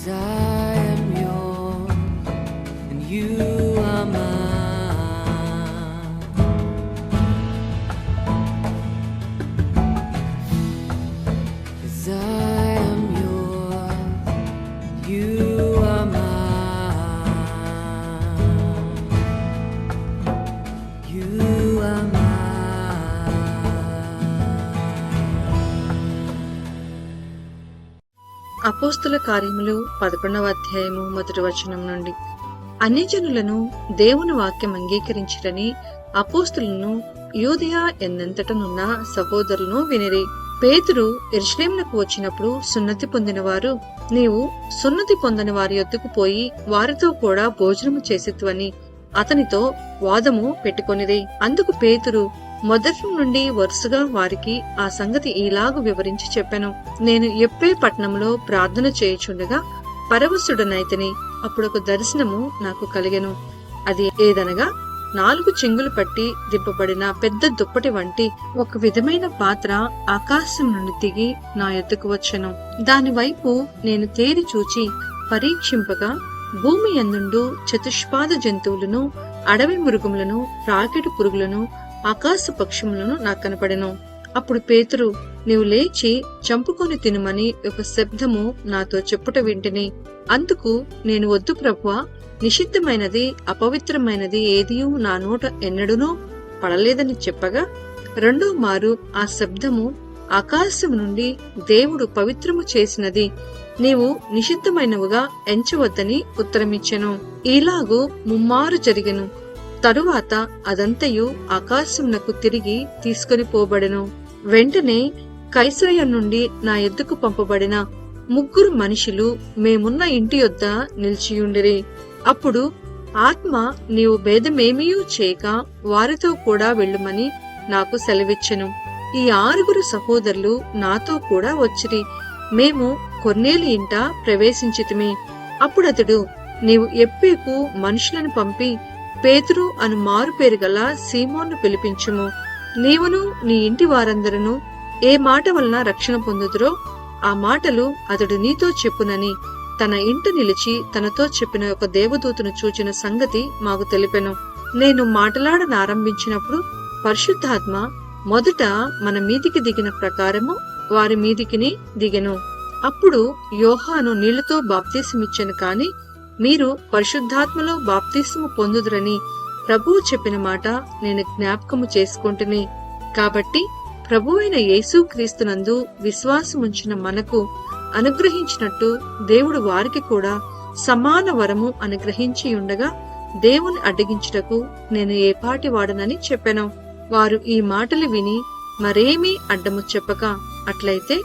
'Cause I am yours and you are mine. 'Cause I am yours, you are mine. You are mine. అపోస్తుల కార్యములు 11వ అధ్యాయము 1వ వచనం నుండి. అన్యజనులను దేవుని వాక్యం అంగీకరించిరని అపోస్తులను యూదయ ఎన్నంతటనున్న సహోదరులను వినిరి. పేతురు యెరూషలేమునకు వచ్చినప్పుడు సున్నతి పొందిన వారు, నీవు సున్నతి పొందని వారి యొద్దకు పోయి వారితో కూడా భోజనము చేసిత్వని అతనితో వాదము పెట్టుకొనిరి. అందుకు పేతురు మొదటి నుండి వరుసగా వారికి ఆ సంగతి ఇలాగు వివరించి చెప్పెను. నేను యొప్పే పట్టణంలో ప్రార్థన చేయుచుండగా పరవశుడనైతిని. అప్పుడు ఒక దర్శనము నాకు కలిగెను. అది ఏదనగా 4 చెంగులు పట్టి దింపబడిన పెద్ద దుప్పటి వంటి ఒక విధమైన పాత్ర ఆకాశం నుండి దిగి నా యొద్దకు వచ్చెను. దాని వైపు నేను తేరి చూచి పరీక్షింపగా భూమి యందుండు చతుష్పాద జంతువులను, అడవి మృగములను, రాకెడు పురుగులను, ఆకాశ పక్షములను నాకు కనపడెను. అప్పుడు పేతురు, నీవు లేచి చంపుకొని తినుమని ఒక శబ్దము నాతో చెప్పుట వింటిని. అందుకు నేను, వద్దు ప్రభువా, నిషిద్ధమైనది అపవిత్రమైనది ఏదియూ నా నోట ఎన్నడూనూ పడలేదని చెప్పగా, రెండో మారు ఆ శబ్దము ఆకాశము నుండి, దేవుడు పవిత్రము చేసినది నీవు నిషిద్ధమైనవుగా ఎంచవద్దని ఉత్తరమిచ్చెను. ఇలాగూ ముమ్మారు జరిగెను. తరువాత అదంతయు ఆకాశమునకు తిరిగి తీసుకొని పోబడెను. వెంటనే కైసరయ నుండి నా ఎద్దుకు పంపబడిన 3 మనుషులు మేమున్న ఇంటి యొద్ద నిలిచియుండిరి. అప్పుడు ఆత్మ, నీవు భేదమేమీయూ చేయక వారితో కూడా వెళ్ళుమని నాకు సెలవిచ్చెను. ఈ 6 సహోదరులు నాతో కూడా వచ్చిరి. మేము కొర్నేలి ఇంట ప్రవేశించితిమి. అప్పుడతడు, నీవు యొప్పేకు మనుషులను పంపి పేతురు అను మారు పేరు గల సీమోను పిలిపించుము. నీవును నీ ఇంటి వారందరూ ఏ మాట వలన రక్షణ పొందుదురో ఆ మాటలు అతడు నీతో చెప్పునని తన ఇంట నిలిచి తనతో చెప్పిన ఒక దేవదూతను చూచిన సంగతి మాకు తెలిపెను. నేను మాటలాడనారంభించినప్పుడు పరిశుద్ధాత్మ మొదట మన మీదికి దిగిన ప్రకారము వారి మీదికిని దిగెను. అప్పుడు యోహాను నీళ్లతో బాప్తీసమిచ్చెను, కాని మీరు పరిశుద్ధాత్మలో బాప్తీసము పొందుదురని ప్రభువు చెప్పిన మాట నేను జ్ఞాపకము చేసుకొంటిని. కాబట్టి ప్రభువైన యేసుక్రీస్తునందు విశ్వాసముంచిన మనకు అనుగ్రహించినట్టు దేవుడు వారికి కూడా సమాన వరము అనుగ్రహించి ఉండగా దేవుని అడ్డగించుటకు నేను ఏపాటి వాడనని చెప్పెను. వారు ఈ మాటలు విని మరేమీ అడ్డము చెప్పక, అట్లయితే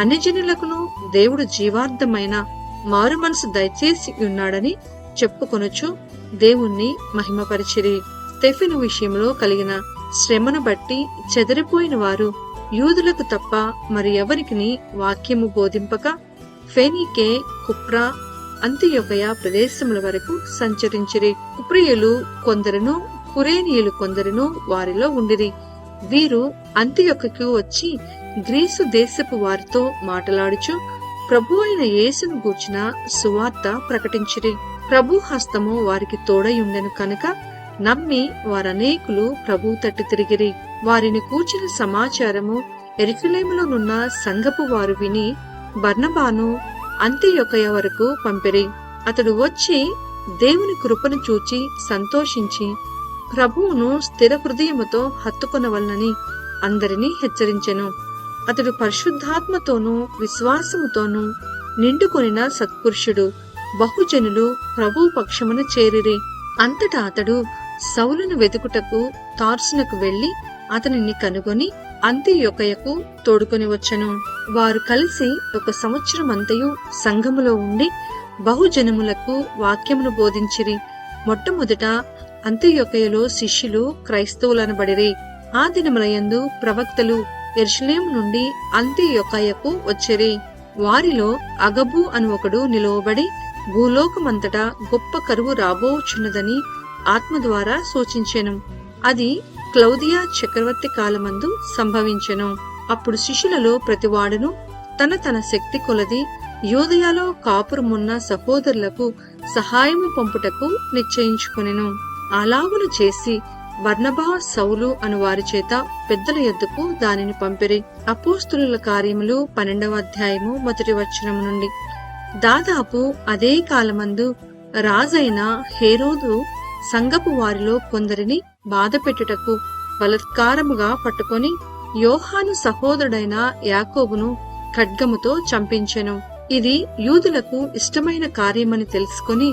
అన్యజనులకును దేవుడు జీవార్థమైన మారు మనసు దయచేసి ఉన్నాడని చెప్పుకొనొచ్చు దేవుణ్ణి మహిమపరిచిరి. స్టెఫెను విషయంలో కలిగిన శ్రమను బట్టి చెదరిపోయిన వారు యూదులకు తప్ప మరి ఎవరికిని వాక్యము బోధింపక ఫెనీకే, కుప్రా, అంతియొకయ ప్రదేశముల వరకు సంచరించిరి. కుప్రియులు కొందరును, కురేనీయులు కొందరును వారిలో ఉండిరి. వీరు అంతియొకకు వచ్చి గ్రీసు దేశపు వారితో మాటలాడుచు ప్రభు అయిన యేసును గూర్చిన సువార్త ప్రకటించిరి. ప్రభు హస్తము వారికి తోడయుండెను కనుక నమ్మి వారనేకులు ప్రభు తట్టు తిరిగిరి. వారిని కూర్చిన సమాచారము యెరూషలేములోనున్న సంఘపు వారు విని బర్నబాను అంతియొకయ వరకు పంపిరి. అతడు వచ్చి దేవుని కృపను చూచి సంతోషించి ప్రభువును స్థిర హృదయముతో హత్తుకొనవలనని అందరినీ హెచ్చరించెను. అతడు పరిశుద్ధాత్మతోనూ విశ్వాసముతోనూ నిండుకొనిన సత్పురుషుడు. బహుజనులు ప్రభు పక్షమున చేరిరి. అంతటా అతడు సౌలును వెతుకుటకు తార్సునకు వెళ్లి అతనిని కనుగొని అంతియొకయకు తోడుకొని వచ్చెను. వారు కలిసి 1 సంవత్సరమంతయు సంఘములో ఉండి బహుజనములకు వాక్యమును బోధించిరి. మొట్టమొదట అంతియొకయలో శిష్యులు క్రైస్తవులనబడిరి. ఆ దినములయందు ప్రవక్తలు యెరూషలేము నుండి అంతియొకయకు వచ్చిరి. వారిలో అగబు అను ఒకడు నిలువబడి భూలోకమంతటా గొప్ప కరువు రాబోచున్నదని ఆత్మ ద్వారా సూచించెను. అది క్లౌదియా చక్రవర్తి కాలమందు సంభవించెను. అప్పుడు శిష్యులలో ప్రతివాడును తన తన శక్తి కొలది యూదయలో కాపురమున్న సహోదరులకు సహాయము పంపుటకు నిశ్చయించుకొనెను. అలాగును చేసి బర్నబా, సౌలు అను వారి చేత పెద్దల యొద్దకు దానిని పంపిరి. అపోస్తులుల కార్యములు 12వ అధ్యాయము 1వ వచనము నుండి. దాదాపు అదే కాలమందు రాజైన హేరోదు సంఘపు వారిలో కొందరిని బాధపెట్టుటకు బలాత్కారముగా పట్టుకొని యోహాను సహోదరుడైన యాకోబును ఖడ్గముతో చంపించెను. ఇది యూదులకు ఇష్టమైన కార్యమని తెలుసుకొని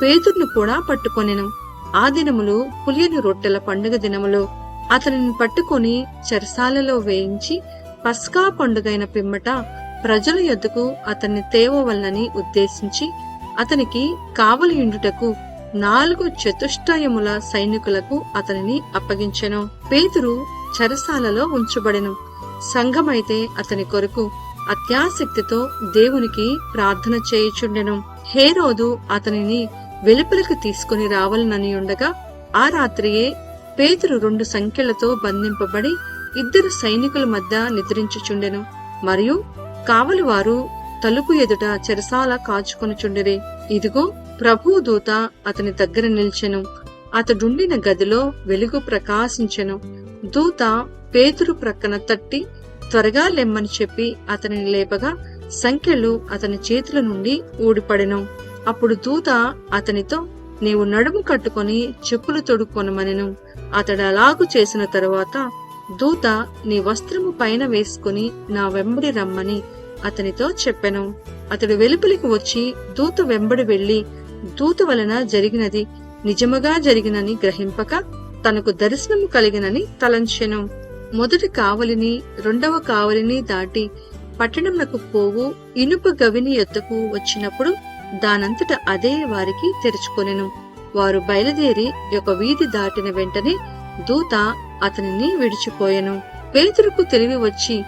పేతురును కూడా పట్టుకొనెను. ఆ దినములు పులియని రొట్టెల పండుగ దినములో అతనిని పట్టుకొని చెరసాలలో వేయించి పస్కా పండుగైన పిమ్మట ప్రజల యొద్దకు అతన్ని తేవవలనని ఉద్దేశించి అతనికి కావలియుండుటకు 4 చతుష్టయముల సైనికులకు అతనిని అప్పగించెను. పేతురు చెరసాలలో ఉంచబడెను. సంఘమైతే అతని కొరకు అత్యాసక్తితో దేవునికి ప్రార్థన చేయుచుండెను. హేరోదు అతనిని వెలుపలకు తీసుకుని రావాలనని ఉండగా ఆ రాత్రియే పేతురు 2 సంకెళ్లతో బంధింపబడి 2 సైనికుల మధ్య నిద్రించుచుండెను. మరియు కావలివారు తలుపు ఎదుట చెరసాల కాచుకొనుచుండిరి. ఇదిగో ప్రభువు దూత అతని దగ్గర నిల్చెను. అతడుండిన గదిలో వెలుగు ప్రకాశించెను. దూత పేతురు ప్రక్కన తట్టి త్వరగా లెమ్మని చెప్పి అతనిని లేపగా సంకెళ్ళు అతని చేతుల నుండి ఊడిపడెను. అప్పుడు దూత అతనితో, నీవు నడుము కట్టుకొని చెప్పులు తొడుక్కొనమనెను. అతడు అలాగు చేసిన తరువాత దూత, నీ వస్త్రము పైన వేసుకుని నా వెంబడి రమ్మని అతనితో చెప్పెను. అతడు వెలుపలికి వచ్చి దూత వెంబడి వెళ్లి దూత వలన జరిగినది నిజముగా జరిగినని గ్రహింపక తనకు దర్శనము కలిగినని తలంచెను. మొదటి కావలిని 2వ కావలిని దాటి పట్టణంనకు పోవు ఇనుప గవిని యొద్దకు వచ్చినప్పుడు దానంతట అదే వారికి తెరుచుకొనెను. వారు బయలుదేరి ఒక వీధి దాటిన వెంటనే దూత అతనిని విడిచిపోయెను. పేతురుకు తెలివి వచ్చి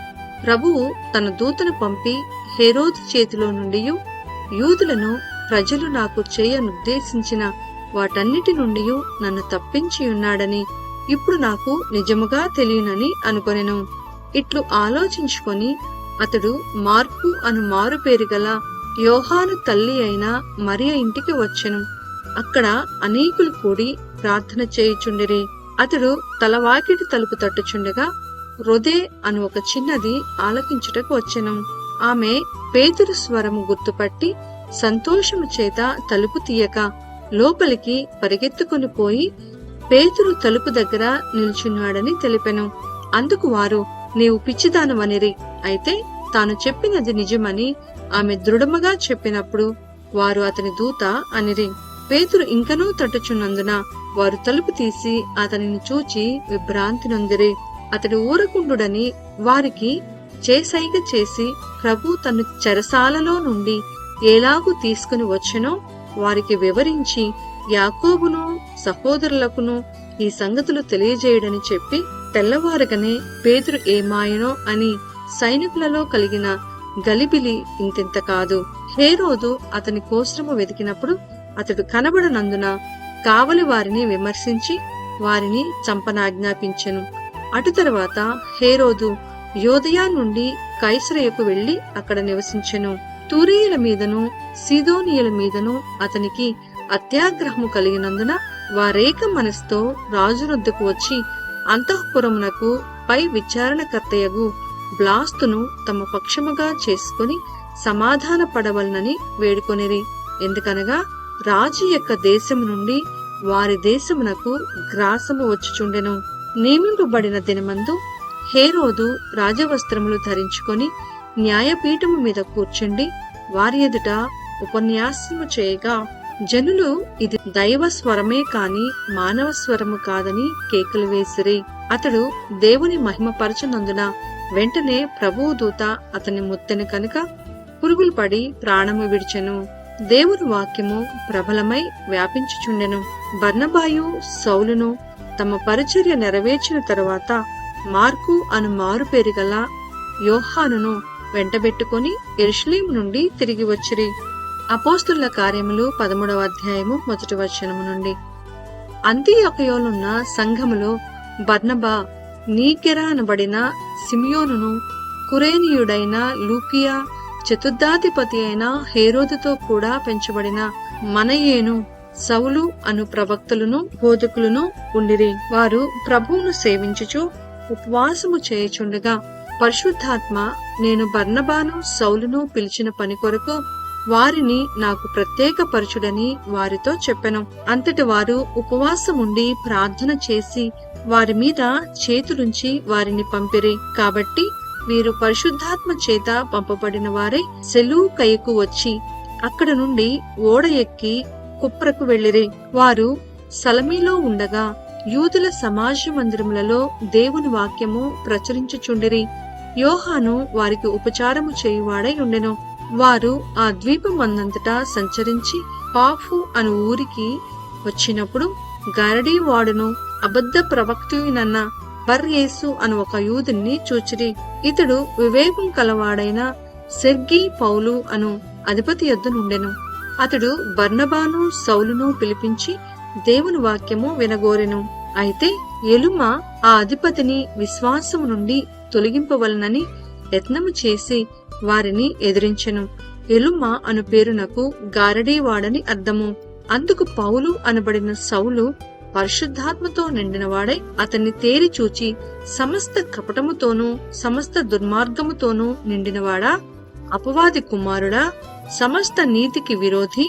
ప్రభువు తన దూతను పంపి హేరోదు చేతిలో నుండి యూదులను ప్రజలు నాకు చేయనుద్దేశించిన వాటన్నిటి నుండి నన్ను తప్పించి ఉన్నాడని ఇప్పుడు నాకు నిజముగా తెలియనని అనుకొనెను. ఇట్లు ఆలోచించుకొని అతడు మార్కు అను మారు పేరు గల యోహాను తల్లి అయిన మరియ ఇంటికి వచ్చెను. అక్కడ అనేకులు కూడి ప్రార్థన చేయుచుండిరి. అతడు తలవాకిటి తలుపు తట్టుచుండగా రొదే అను ఒక చిన్నది ఆలకించుటకు వచ్చెను. ఆమె పేతురు స్వరము గుర్తుపట్టి సంతోషము చేత తలుపు తీయక లోపలికి పరిగెత్తుకుని పోయి పేతురు తలుపు దగ్గర నిల్చున్నాడని తెలిపెను. అందుకు వారు, నీవు పిచ్చిదానవనిరి. అయితే తాను చెప్పినది నిజమని ఆమె దృఢముగా చెప్పినప్పుడు వారు అతని దూత అనిరి. పేతురు ఇంకనూ తట్టుచున్నందున వారు తలుపు తీసి అతనిని చూచి విభ్రాంతి నొందిరి. అతడు ఊరకుండుడని వారికి చేసైగ చేసి ప్రభు తన్ను చెరసాలలో నుండి ఎలాగూ తీసుకుని వచ్చెనో వారికి వివరించి యాకోబును సహోదరులకును ఈ సంగతులు తెలియజేయడని చెప్పి తెల్లవారగనే పేతురు ఏమాయనో అని సైనికులలో కలిగిన గలిబిలి ఇంతింత కాదు. హేరోదు అతని కోసము వెతికినప్పుడు అతడు కనబడనందున కావలి వారిని విమర్శించి వారిని చంపనాజ్ఞాపించెను. అటు తరువాత హేరోదు యోదయ నుండి కైసరయకు వెళ్లి అక్కడ నివసించెను. తూరీయుల మీదను సీదోనీయుల మీదను అతనికి అత్యాగ్రహము కలిగినందున వారేక మనసుతో రాజునొద్దకు వచ్చి అంతఃపురమునకు పై విచారణకర్తయగు బ్లాస్తును తమ పక్షముగా చేసుకుని సమాధాన పడవలనని వేడుకొనిరి. ఎందుకనగా రాజు యొక్క దేశము నుండి వారి దేశమునకు గ్రాసము వచ్చుచుండెను. నియమింపబడిన దినమందు హేరోదు రాజవస్త్రములు ధరించుకొని న్యాయపీఠము మీద కూర్చుండి వారి ఎదుట ఉపన్యాసము చేయగా జనులు ఇది దైవ స్వరమే కాని మానవ స్వరము కాదని కేకలు వేసిరి. అతడు దేవుని మహిమపరచునందున వెంటనే ప్రభువు దూత అతని ముత్తెను కనుక పురుగులు పడి ప్రాణము విడిచెను. దేవుని వాక్యము ప్రబలమై వ్యాపించుచుండెను. బర్నబాయు సౌలును తమ పరిచర్య నెరవేర్చిన తరువాత మార్కు అను మారు పేరు గల యోహానును వెంటబెట్టుకుని యెరూషలేము నుండి తిరిగి వచ్చిరి. అపోస్తుల కార్యములు 13వ అధ్యాయము 1వ వచనము నుండి. అంతియొకయోనున్న సంఘములో బర్నబా, నీకెరా అనబడిన సిమియోనును, కురేనీయుడైన లూకియా, చతుర్థాధిపతి అయిన హేరోదుతో కూడా పెంచబడిన మనయేను, సౌలు అను ప్రవక్తలను బోధకులను ఉండిరి. వారు ప్రభువును సేవించుచు ఉపవాసము చేయుచుండగా పరిశుద్ధాత్మ, నేను బర్నబాను సౌలును పిలిచిన పని కొరకు వారిని నాకు ప్రత్యేకపరచుడని వారితో చెప్పెను. అంతటి వారు ఉపవాసముండి ప్రార్థన చేసి వారి మీద చేతులుంచి వారిని పంపిరి. కాబట్టి వీరు పరిశుద్ధాత్మ చేత పంపబడిన వారై సెలూకయకు వచ్చి అక్కడ నుండి ఓడ ఎక్కి కుప్రకు వెళ్ళిరి. వారు సలమీలో ఉండగా యూదుల సమాజ మందిరములలో దేవుని వాక్యము ప్రచురించుచుండిరి. యోహాను వారికి ఉపచారము చేయువాడై ఉండెను. వారు ఆ ద్వీపమందంతటా సంచరించి పాఫు అను ఊరికి వచ్చినప్పుడు గరడీవాడును అబద్ధ ప్రవక్తయునన్న బర్యేసు అను ఒక యూదుని చూచిరి. ఇతడు వివేకం కలవాడైన సెర్గీ పౌలు అను అధిపతి యొద్దనుండెను. అతడు బర్నబాను సౌలును పిలిపించి దేవుని వాక్యము వినగోరెను. అయితే ఎలుమ ఆ అధిపతిని విశ్వాసము నుండి తొలగింపవలనని యత్నము చేసి వారిని ఎదిరించెను. ఎలుమ అను పేరునకు గారడీవాడని అర్థము. అందుకు పౌలు అనబడిన సౌలు పరిశుద్ధాత్మతో నిండినవాడై అతన్ని తేరి చూచి, సమస్త కపటముతోనూ సమస్త దుర్మార్గముతోనూ నిండినవాడా, అపవాది కుమారుడా, సమస్త నీతికి విరోధి,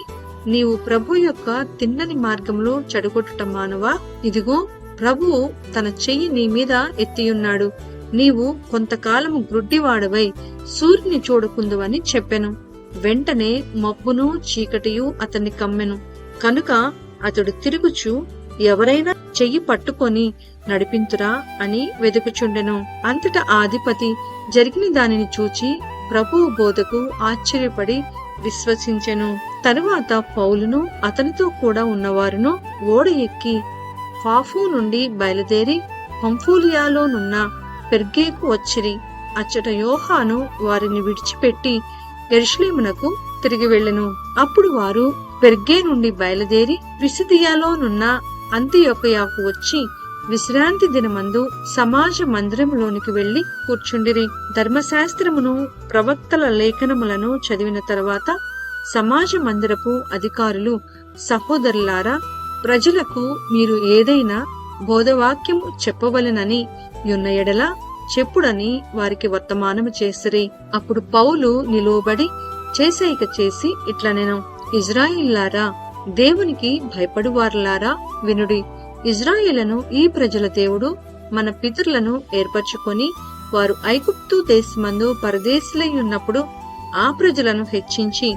నీవు ప్రభు యొక్క తిన్నని మార్గంలో చెడగొట్టుట మానవా? ఇదిగో ప్రభువు తన చెయ్యి నీ మీద ఎత్తియున్నాడు. నీవు కొంతకాలము గ్రుడ్డివాడవై సూర్యుని చూడకుందువని చెప్పెను. వెంటనే మబ్బును చీకటియు అతన్ని కమ్మెను. కనుక అతడు తిరుగుచు ఎవరైనా చెయ్యి పట్టుకొని నడిపింతురా అని వెదుకుచుండెను. అంతటా ఆ అధిపతి జరిగిన దానిని చూచి ప్రభువు బోధకు ఆశ్చర్యపడి విశ్వసించెను. తరువాత పౌలును అతనితో కూడా ఉన్నవారును ఓడ ఎక్కి పాఫు నుండి బయలుదేరి పంఫూలియాలోనున్న పెర్గేకు వచ్చిరి. అచ్చట యోహాను వారిని విడిచిపెట్టి యెరూషలేమునకు తిరిగి వెళ్ళెను. అప్పుడు వారు పెర్గే నుండి బయలుదేరి పిసిదియాలోనున్న అంతియొకయాకు వచ్చి విశ్రాంతి దినమందు సమాజ మందిరములోనికి వెళ్లి కూర్చుండిరి. ధర్మశాస్త్రమును ప్రవక్తల లేఖనములను చదివిన తరువాత సమాజ మందిరపు అధికారులు, సహోదరులారా, ప్రజలకు మీరు ఏదైనా బోధవాక్యము చెప్పవలెనని యున్న ఎడల చెప్పుడని వారికి వర్తమానము చేసిరి. అప్పుడు పౌలు నిలువబడి చేసైక చేసి ఇట్లనెను, ఇజ్రాయిల్లారా, దేవునికి భయపడువారులారా, వినుడి. ఇజ్రాయేలును ఈ ప్రజల దేవుడు మన పితరులను ఏర్పరచుకొని వారు ఐగుప్తు దేశమందు పరదేశులై ఉన్నప్పుడు ఆ ప్రజలను హెచ్చించి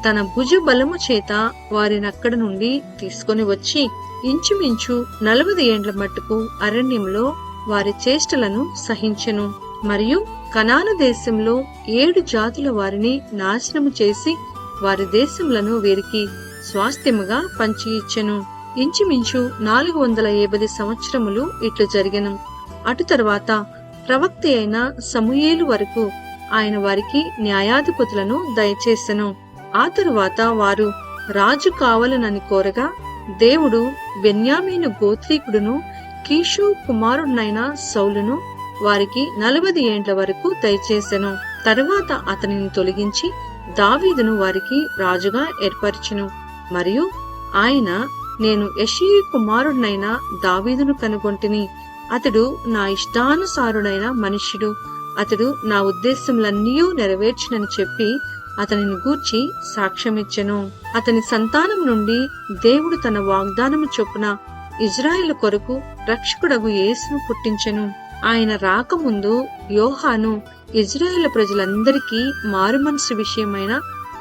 తన భుజ బలము చేత వారినక్కడ నుండి తీసుకొని వచ్చి ఇంచుమించు 40 ఏండ్ల మట్టుకు అరణ్యంలో వారి చేష్టలను సహించెను. మరియు కనాను దేశంలో 7 జాతుల వారిని నాశనము చేసి వారి దేశములను వీరికి స్వాస్థ్యముగా పంచి ఇచ్చెను. ఇంచుమించు 450 సంవత్సరములు ఇట్లు జరిగెను. అటు తర్వాత ప్రవక్త అయిన సమూయేలు వరకు ఆయన వారికి న్యాయాధిపతులను దయచేసెను. ఆ తరువాత వారు రాజు కావాలనని కోరగా దేవుడు బెన్యామీను గోత్రీకుడును కీషు కుమారుడైన సౌలును వారికి 40 ఏండ్ల వరకు దయచేసెను. తరువాత అతనిని తొలగించి దావీదును వారికి రాజుగా ఏర్పరచెను. మరియు ఆయన, నేను యెషయి కుమారుడైన దావీదును కనుగొంటిని, అతడు నా ఇష్టానుసారుడైన మనుష్యుడు, అతడు నా ఉద్దేశములన్నీ నెరవేర్చునని చెప్పి అతనిని గూర్చి సాక్ష్యమిచ్చెను. అతని సంతానం నుండి దేవుడు తన వాగ్దానము చొప్పున ఇజ్రాయేలు కొరకు రక్షకుడగు యేసును పుట్టించెను. ఆయన రాకముందు యోహాను ఇజ్రాయేలు ప్రజలందరికీ మారుమనసు విషయమైన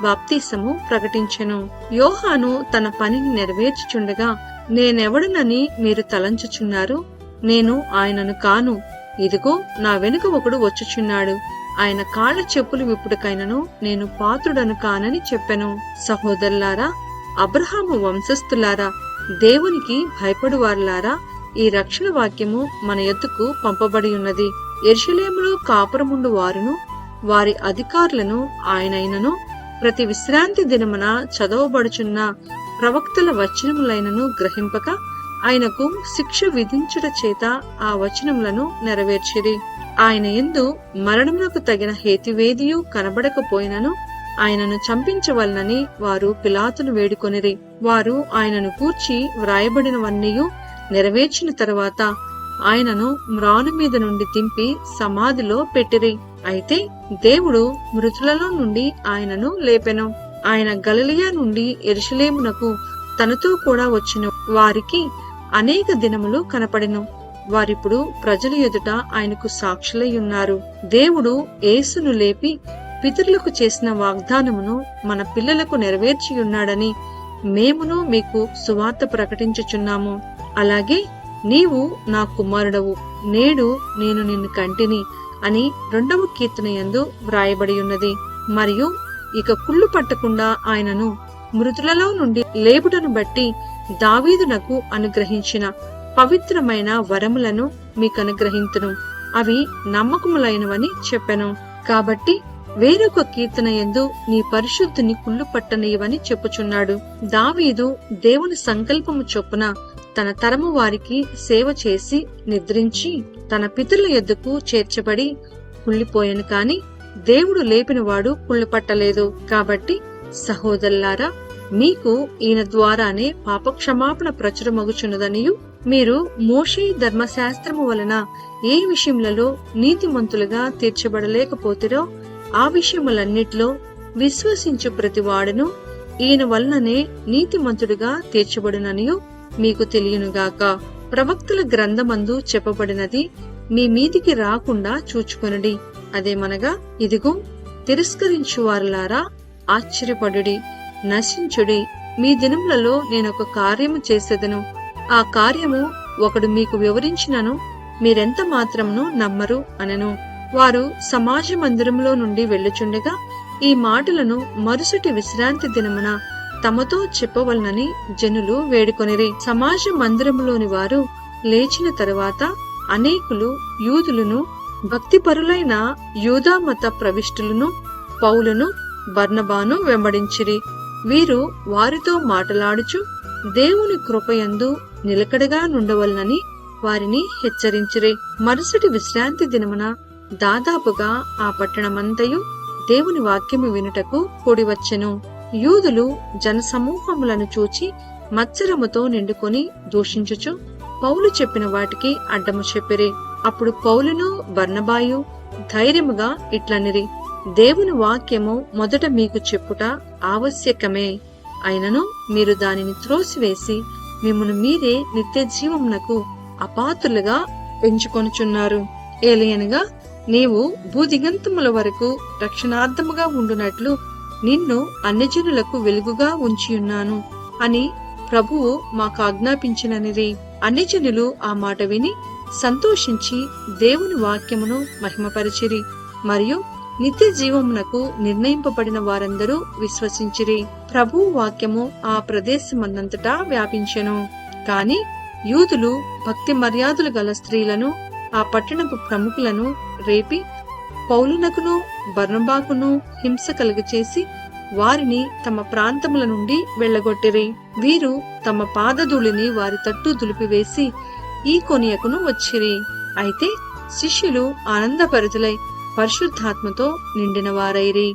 బాప్తీసము ప్రకటించెను. యోహాను తన పనిని నెరవేర్చుచుండగా, నేనెవడనని మీరు తలంచుచున్నారు? నేను ఆయనను కాను. ఇదిగో నా వెనుక ఒకడు వచ్చుచున్నాడు. ఆయన కాళ్ల చెప్పులు విప్పుడుకైనను నేను పాత్రుడను కానని చెప్పెను. సహోదరులారా, అబ్రహాము వంశస్థులారా, దేవునికి భయపడువారులారా, ఈ రక్షణ వాక్యము మన యొద్దకు పంపబడి ఉన్నది. యెరూషలేములో కాపురముండు వారును వారి అధికారులను ఆయనైనను ప్రతి విశ్రాంతి దినమున చదవబడుచున్న ప్రవక్తల వచనములైనను గ్రహింపక ఆయనకు శిక్ష విధించుట చేత ఆ వచనములను నెరవేర్చిరి. ఆయన యందు మరణమునకు తగిన హేతువేదియు కనబడకపోయినను ఆయనను చంపించవలనని వారు పిలాతును వేడుకొనిరి. వారు ఆయనను గూర్చి వ్రాయబడినవన్నీయు నెరవేర్చిన తరువాత ఆయనను మ్రాను మీద నుండి దింపి సమాధిలో పెట్టిరి. అయితే దేవుడు మృతులలో నుండి ఆయనను లేపెను. ఆయన గలిలయ నుండి యెరూషలేమునకు తనతో కూడా వచ్చిన వారికి అనేక దినములు కనపడెను. వారిప్పుడు ప్రజల ఎదుట ఆయనకు సాక్షులై ఉన్నారు. దేవుడు యేసును లేపి పితరులకు చేసిన వాగ్దానమును మన పిల్లలకు నెరవేర్చియున్నాడని మేమును మీకు సువార్త ప్రకటించుచున్నాము. అలాగే నీవు నా కుమారుడవు, నేడు నేను నిన్ను కంటిని అని 2వ కీర్తన యందు వ్రాయబడి ఉన్నది. మరియు ఇక కుళ్ళు పట్టకుండా ఆయనను మృతులలో నుండి లేపుటను బట్టి దావీదునకు అనుగ్రహించిన పవిత్రమైన వరములను మీకు అనుగ్రహింతును, అవి నమ్మకములైనవని చెప్పెను. కాబట్టి వేరొక కీర్తన యందు నీ పరిశుద్ధుని కుళ్ళు పట్టనీయవని చెప్పుచున్నాడు. దావీదు దేవుని సంకల్పము చొప్పున తన తరము వారికి సేవ చేసి నిద్రించి తన పితరుల యొద్దకు చేర్చబడి కుళ్ళిపోయాను, కాని దేవుడు లేపినవాడు కుళ్ళు పట్టలేదు. కాబట్టి సహోదరులారా, మీకు ఈయన ద్వారానే పాపక్షమాపణ ప్రచురమగుచున్నదనియు మీరు మోషే ధర్మశాస్త్రము వలన ఏ విషయములలో నీతిమంతులుగా తీర్చబడలేకపోతిరో ఆ విషయములన్నిటిలో విశ్వసించు ప్రతివాడును ఈయన వలననే నీతిమంతుడుగా తీర్చబడుననియు మీకు తెలియనుగాక. ప్రవక్తల గ్రంథమందు చెప్పబడినది మీ మీదికి రాకుండా చూచుకొనుడి. అదేమనగా, ఇదిగో తిరస్కరించువారులారా ఆశ్చర్యపడుడి, నశించుడి. మీ దినములలో నేనొక కార్యము చేసేదను. ఆ కార్యము ఒకడు మీకు వివరించినను మీరెంత మాత్రమును నమ్మరు అనెను. వారు సమాజ మందిరంలో నుండి వెళ్ళుచుండగా ఈ మాటలను మరుసటి విశ్రాంతి దినమున తమతో చెప్పవలనని జనులు వేడుకొనిరి. సమాజ మందిరములోని వారు లేచిన తరువాత అనేకులు యూదులను, భక్తిపరులైన యూదామత ప్రవిష్టులను పౌలును బర్నబాను వెంబడించిరి. వీరు వారితో మాటలాడుచు దేవుని కృపయందు నిలకడగా నుండవలనని వారిని హెచ్చరించిరి. మరుసటి విశ్రాంతి దినమున దాదాపుగా ఆ పట్టణమంతయు దేవుని వాక్యము వినుటకు కూడివచ్చెను. యూదులు జనసమూహములను చూచి మత్సరముతో నిండుకొని దూషించుచు పౌలు చెప్పిన వాటికి అడ్డము చెప్పిరి. అప్పుడు పౌలును బర్నబాయు ధైర్యముగా ఇట్లనిరి, దేవుని వాక్యము మొదట మీకు చెప్పుట ఆవశ్యకమే, అయినను మీరు దానిని త్రోసివేసి మిమ్మును మీరే నిత్య జీవమునకు అపాత్రులుగా పెంచుకొనుచున్నారు. ఏలయనగా నీవు భూదిగంతముల వరకు రక్షణార్థముగా ఉండునట్లు నిన్ను అన్యజనులకు వెలుగుగా ఉంచియున్నాను అని ప్రభువు మాకు ఆజ్ఞాపించిననిరి. అన్యజనులు ఆ మాట విని సంతోషించి దేవుని వాక్యమును మహిమపరిచిరి. మరియు నిత్య జీవమునకు నిర్ణయింపబడిన వారందరూ విశ్వసించిరి. ప్రభువు వాక్యము ఆ ప్రదేశమందంతటా వ్యాపించెను. కాని యూదులు భక్తి మర్యాదలు గల స్త్రీలను, ఆ పట్టణపు ప్రముఖులను రేపి పౌలునకును బర్నబాకును హింస కలుగచేసి వారిని తమ ప్రాంతముల నుండి వెళ్లగొట్టిరి. వీరు తమ పాదధూళిని వారి తట్టు దులిపివేసి ఈ కొనియకును వచ్చిరి. అయితే శిష్యులు ఆనందభరితులై పరిశుద్ధాత్మతో నిండిన వారైరి.